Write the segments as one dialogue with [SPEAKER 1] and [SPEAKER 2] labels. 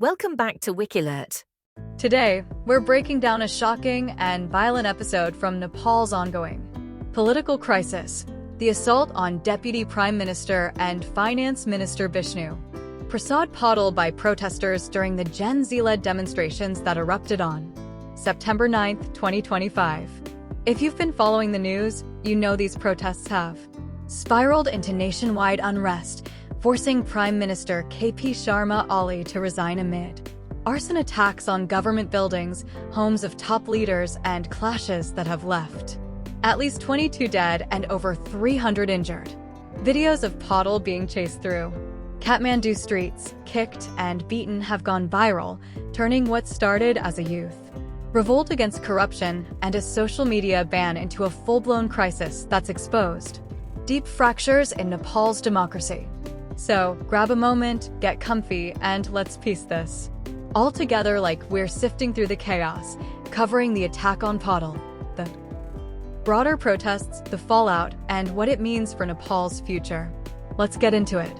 [SPEAKER 1] Welcome back to WikiLert.
[SPEAKER 2] Today, we're breaking down a shocking and violent episode from Nepal's ongoing political crisis, the assault on Deputy Prime Minister and Finance Minister Bishnu Paudel by protesters during the Gen Z-led demonstrations that erupted on September 9, 2025. If you've been following the news, you know these protests have spiraled into nationwide unrest, forcing Prime Minister Sharma to resign amid arson attacks on government buildings, homes of top leaders, and clashes that have left at least 22 dead and over 300 injured. Videos of Paudel being chased through Kathmandu streets, kicked and beaten have gone viral, turning what started as a youth revolt against corruption and a social media ban into a full-blown crisis that's exposed deep fractures in Nepal's democracy. So, grab a moment, get comfy, and let's piece this all together like we're sifting through the chaos, covering the attack on Paudel, the broader protests, the fallout, and what it means for Nepal's future. Let's get into it.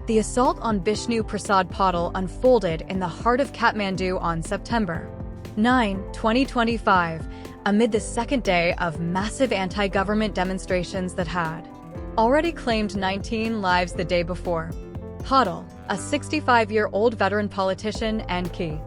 [SPEAKER 2] The assault on Bishnu Paudel unfolded in the heart of Kathmandu on September 9, 2025, amid the second day of massive anti-government demonstrations that had already claimed 19 lives the day before. Paudel, a 65-year-old veteran politician and key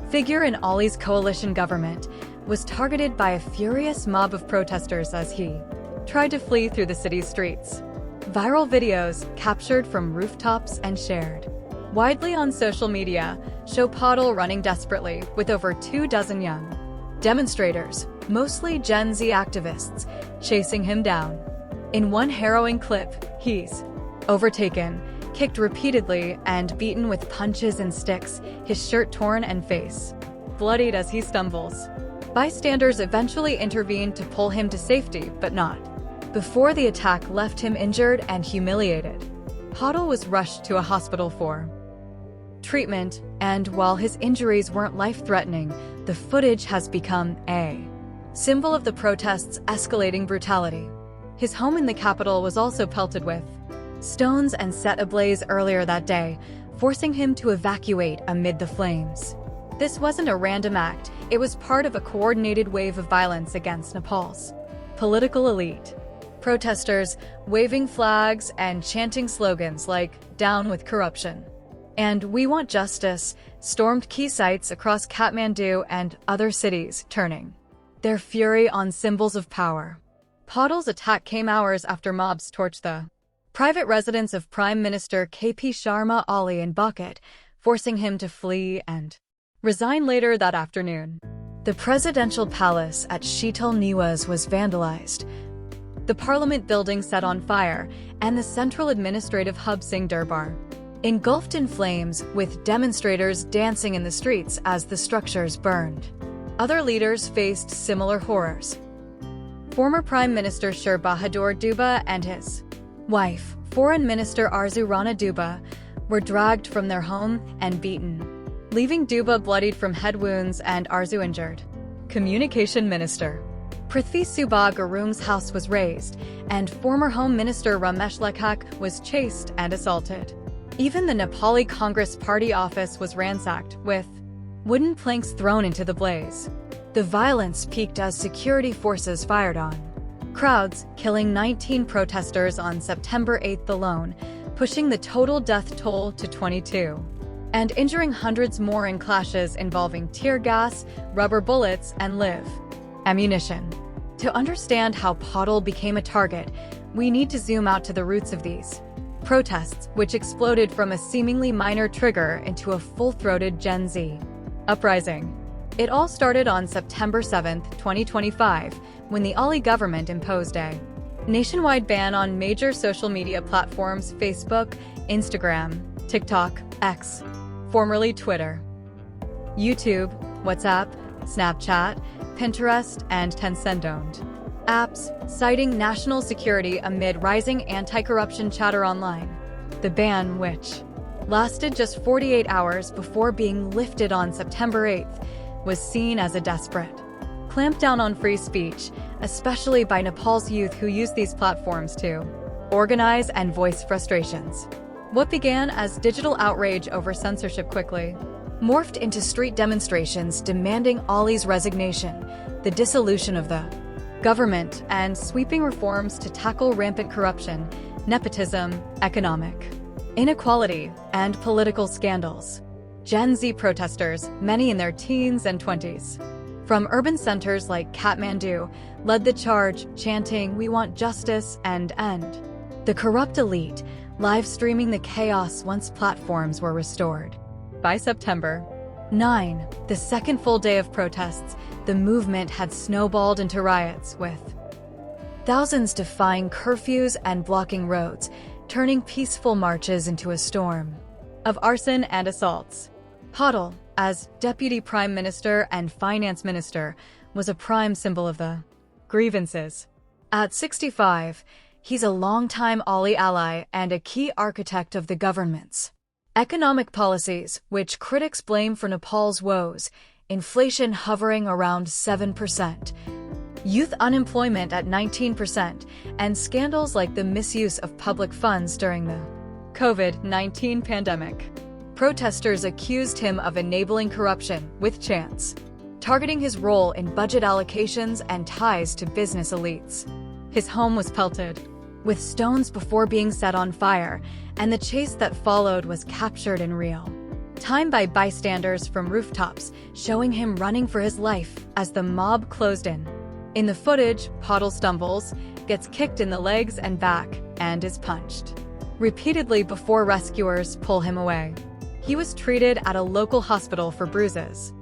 [SPEAKER 2] figure in Ali's coalition government, was targeted by a furious mob of protesters as he tried to flee through the city's streets. Viral videos, captured from rooftops and shared widely on social media, show Paudel running desperately with over 24 young demonstrators, mostly Gen Z activists, chasing him down. In one harrowing clip, he's overtaken, kicked repeatedly, and beaten with punches and sticks, his shirt torn and face bloodied as he stumbles. Bystanders eventually intervened to pull him to safety, but not before the attack left him injured and humiliated. Paudel was rushed to a hospital for treatment, and while his injuries weren't life-threatening, the footage has become a symbol of the protests' escalating brutality. His home in the capital was also pelted with stones and set ablaze earlier that day, forcing him to evacuate amid the flames. This wasn't a random act, it was part of a coordinated wave of violence against Nepal's political elite. Protesters, waving flags and chanting slogans like, "Down with corruption" and "We want justice," stormed key sites across Kathmandu and other cities, turning their fury on symbols of power. Paudel's attack came hours after mobs torched the private residence of Prime Minister Sharma in Bucket, forcing him to flee and resign later that afternoon. The presidential palace at Sheetal Niwas was vandalized, the parliament building set on fire, and the central administrative hub Singh Durbar engulfed in flames, with demonstrators dancing in the streets as the structures burned. Other leaders faced similar horrors. Former Prime Minister Bahadur Dubba and his wife, Foreign Minister Arzu Rana Dubba, were dragged from their home and beaten, leaving Dubba bloodied from head wounds and Arzu injured. Communication Minister Prithvi Subha Gurung's house was razed, and former Home Minister Ramesh Lekhak was chased and assaulted. Even the Nepali Congress Party office was ransacked, with wooden planks thrown into the blaze. The violence peaked as security forces fired on crowds, killing 19 protesters on September 8 alone, pushing the total death toll to 22, and injuring hundreds more in clashes involving tear gas, rubber bullets, and live ammunition. To understand how Paudel became a target, we need to zoom out to the roots of these protests, which exploded from a seemingly minor trigger into a full-throated Gen Z uprising. It all started on September 7, 2025, when the Ali government imposed a nationwide ban on major social media platforms Facebook, Instagram, TikTok, X, formerly Twitter, YouTube, WhatsApp, Snapchat, Pinterest, and Tencent-owned apps, citing national security amid rising anti-corruption chatter online. The ban, which lasted just 48 hours before being lifted on September 8th, was seen as a desperate clampdown on free speech, especially by Nepal's youth who use these platforms to organize and voice frustrations. What began as digital outrage over censorship quickly morphed into street demonstrations demanding Ali's resignation, the dissolution of the government, and sweeping reforms to tackle rampant corruption, nepotism, economic inequality, and political scandals. Gen Z protesters, many in their teens and 20s, from urban centers like Kathmandu, led the charge, chanting, "We want justice and end the corrupt elite," live streaming the chaos once platforms were restored. By September 9, the second full day of protests, the movement had snowballed into riots, with thousands defying curfews and blocking roads, turning peaceful marches into a storm of arson and assaults. Paudel, as Deputy Prime Minister and Finance Minister, was a prime symbol of the grievances. At 65, he's a longtime Ali ally and a key architect of the government's economic policies, which critics blame for Nepal's woes: inflation hovering around 7%, youth unemployment at 19%, and scandals like the misuse of public funds during the COVID-19 pandemic. Protesters accused him of enabling corruption, with chants targeting his role in budget allocations and ties to business elites. His home was pelted with stones before being set on fire, and the chase that followed was captured in real time by bystanders from rooftops, showing him running for his life as the mob closed in. In the footage, Paudel stumbles, gets kicked in the legs and back, and is punched repeatedly before rescuers pull him away. He was treated at a local hospital for bruises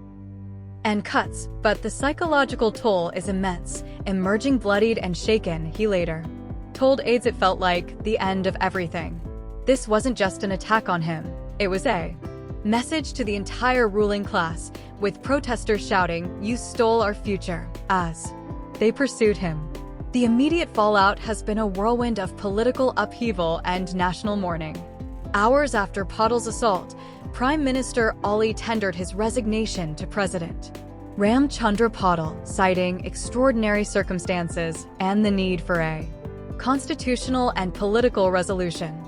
[SPEAKER 2] and cuts, but the psychological toll is immense. Emerging bloodied and shaken, he later told aides it felt like the end of everything. This wasn't just an attack on him, it was a message to the entire ruling class, with protesters shouting, "You stole our future," as they pursued him. The immediate fallout has been a whirlwind of political upheaval and national mourning. Hours after Paudel's assault, Prime Minister Ali tendered his resignation to President Ramchandra Paudel, citing extraordinary circumstances and the need for a constitutional and political resolution.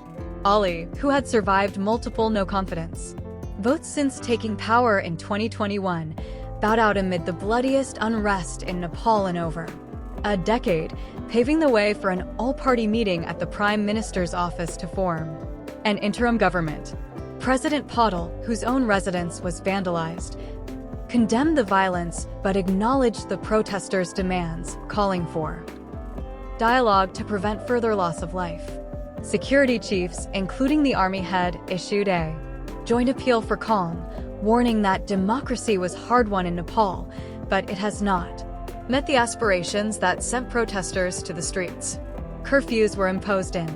[SPEAKER 2] Ali, who had survived multiple no-confidence votes since taking power in 2021, bowed out amid the bloodiest unrest in Nepal in over a decade, paving the way for an all-party meeting at the Prime Minister's office to form an interim government. President Paudel, whose own residence was vandalized, condemned the violence but acknowledged the protesters' demands, calling for dialogue to prevent further loss of life. Security chiefs, including the army head, issued a joint appeal for calm, warning that democracy was hard-won in Nepal, but it has not met the aspirations that sent protesters to the streets. Curfews were imposed in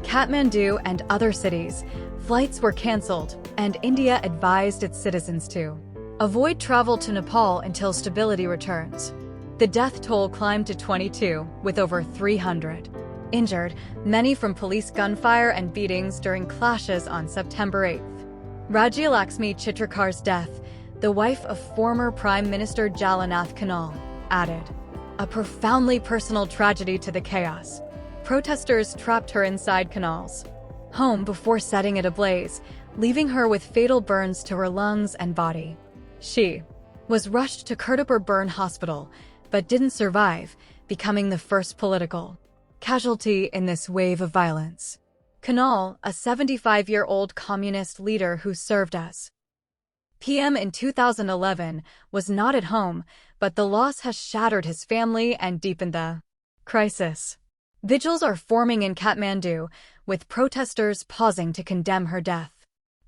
[SPEAKER 2] Kathmandu and other cities, flights were cancelled, and India advised its citizens to avoid travel to Nepal until stability returns. The death toll climbed to 22, with over 300 injured, many from police gunfire and beatings during clashes on September 8. Rajyalakshmi Chitrakar's death, the wife of former Prime Minister Jalanath Kanal, added a profoundly personal tragedy to the chaos. Protesters trapped her inside Kanal's home before setting it ablaze, leaving her with fatal burns to her lungs and body. She was rushed to Kirtipur Burn Hospital, but didn't survive, becoming the first political casualty in this wave of violence. Kanal, a 75-year-old communist leader who served as PM in 2011, was not at home, but the loss has shattered his family and deepened the crisis. Vigils are forming in Kathmandu, with protesters pausing to condemn her death,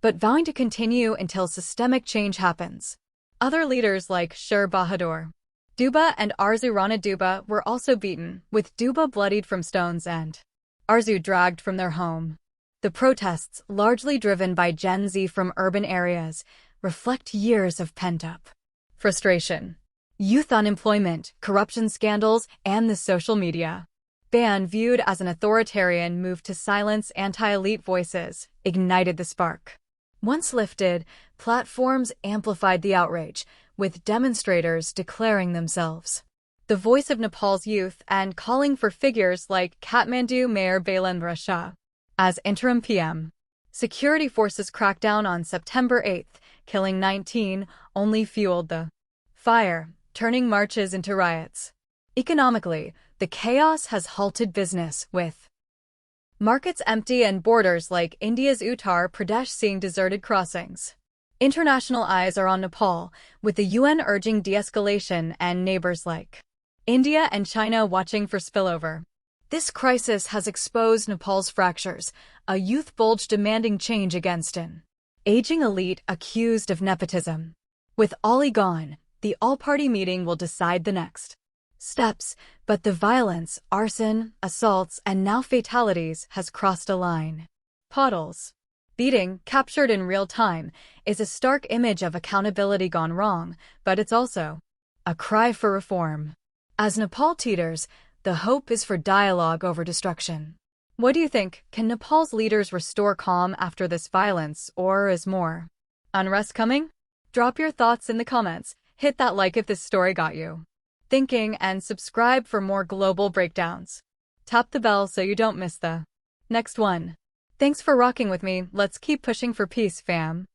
[SPEAKER 2] but vowing to continue until systemic change happens. Other leaders like Sher Bahadur Dubba and Arzu Rana Dubba were also beaten, with Dubba bloodied from stones and Arzu dragged from their home. The protests, largely driven by Gen Z from urban areas, reflect years of pent-up frustration, youth unemployment, corruption scandals, and the social media ban, viewed as an authoritarian move to silence anti-elite voices, ignited the spark. Once lifted, platforms amplified the outrage, with demonstrators declaring themselves the voice of Nepal's youth and calling for figures like Kathmandu Mayor Bailendra Shah as interim PM. Security forces cracked down on September 8, killing 19, only fueled the fire, turning marches into riots. Economically, the chaos has halted business, with markets empty and borders like India's Uttar Pradesh seeing deserted crossings. International eyes are on Nepal, with the UN urging de-escalation and neighbors like India and China watching for spillover. This crisis has exposed Nepal's fractures, a youth bulge demanding change against an aging elite accused of nepotism. With Ali gone, the all-party meeting will decide the next steps, but the violence, arson, assaults, and now fatalities has crossed a line. Paudel's beating, captured in real time, is a stark image of accountability gone wrong, but it's also a cry for reform. As Nepal teeters, the hope is for dialogue over destruction. What do you think? Can Nepal's leaders restore calm after this violence, or is more unrest coming? Drop your thoughts in the comments, hit that like if this story got you thinking, and subscribe for more global breakdowns. Tap the bell so you don't miss the next one. Thanks for rocking with me. Let's keep pushing for peace, fam.